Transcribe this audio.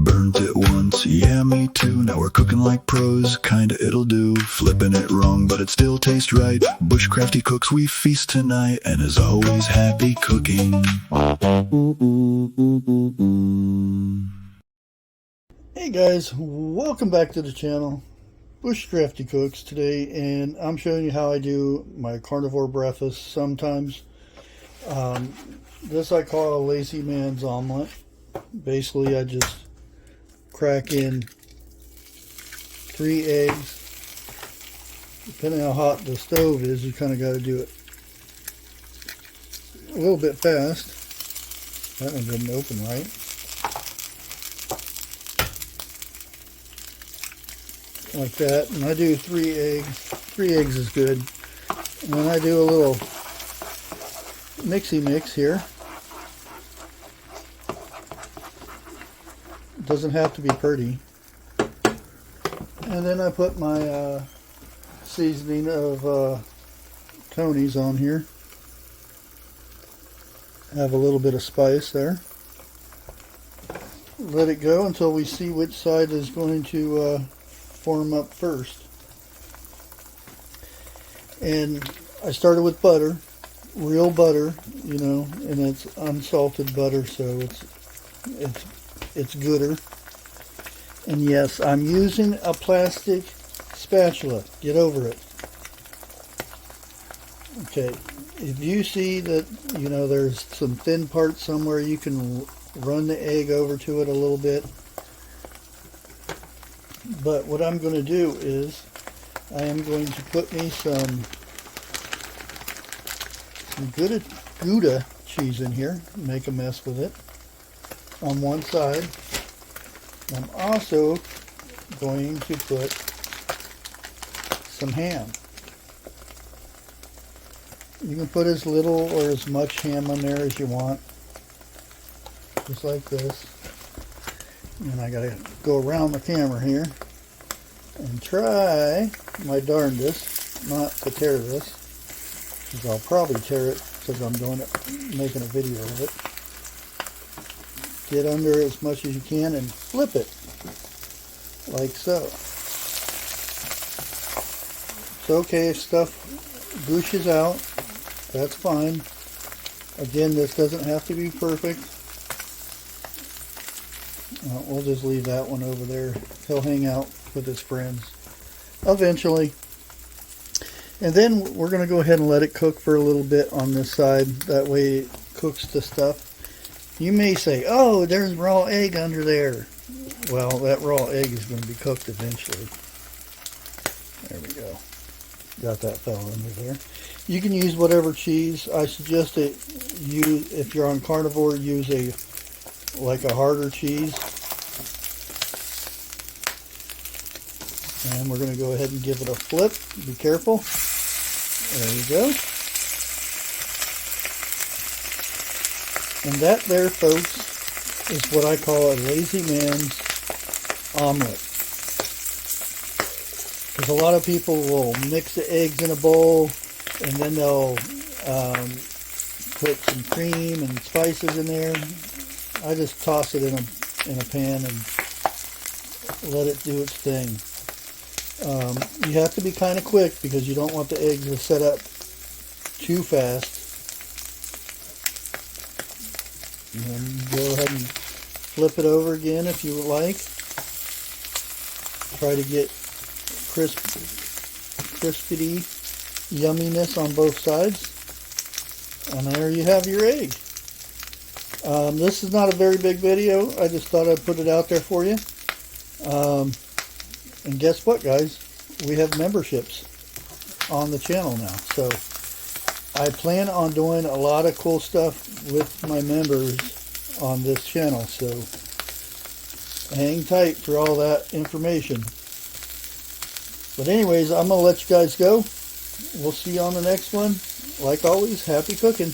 Burnt it once, yeah me too. Now we're cooking like pros, kinda it'll do. Flipping it wrong, but it still tastes right. Bushcrafty cooks, we feast tonight. And as always, happy cooking. Hey guys, welcome back to the channel. Bushcrafty Cooks today, and I'm showing you how I do my carnivore breakfast sometimes. This I call a lazy man's omelet. Basically, I just crack in 3 eggs. Depending on how hot the stove is, you kind of got to do it a little bit fast. That one didn't open right. Like that, and I do 3 eggs. 3 eggs is good. And then I do a little mixy mix here. It doesn't have to be pretty. And then I put my seasoning of Tony's on here. Have a little bit of spice there. Let it go until we see which side is going to form up first. And I started with butter, real butter, you know, and it's unsalted butter, so it's gooder. And yes, I'm using a plastic spatula. Get over it. Okay, if you see that, you know, there's some thin parts somewhere, you can run the egg over to it a little bit. But what I'm going to do is I am going to put me some Gouda cheese in here, make a mess with it on one side. I'm also going to put some ham. You can put as little or as much ham on there as you want, just like this. And I gotta go around the camera here and try my darndest not to tear this, because I'll probably tear it because I'm doing it, making a video of it. Get under as much as you can and flip it like so. It's okay if stuff gooshes out, that's fine. Again, this doesn't have to be perfect. We'll just leave that one over there. He'll hang out with his friends eventually. And then we're going to go ahead and let it cook for a little bit on this side. That way it cooks the stuff. You may say, oh, there's raw egg under there. Well, that raw egg is going to be cooked eventually. There we go. Got that fell under there. You can use whatever cheese. I suggest that you, if you're on carnivore, use a harder cheese. And we're going to go ahead and give it a flip. Be careful. There you go. And that there, folks, is what I call a lazy man's omelet. Because a lot of people will mix the eggs in a bowl, and then they'll put some cream and spices in there. I just toss it in a pan and let it do its thing. You have to be kind of quick because you don't want the eggs to set up too fast. And then go ahead and flip it over again if you would like. Try to get crispity yumminess on both sides. And there you have your egg. This is not a very big video. I just thought I'd put it out there for you. And guess what, guys? We have memberships on the channel now. So I plan on doing a lot of cool stuff with my members on this channel. So hang tight for all that information. But anyways, I'm going to let you guys go. We'll see you on the next one. Like always, happy cooking.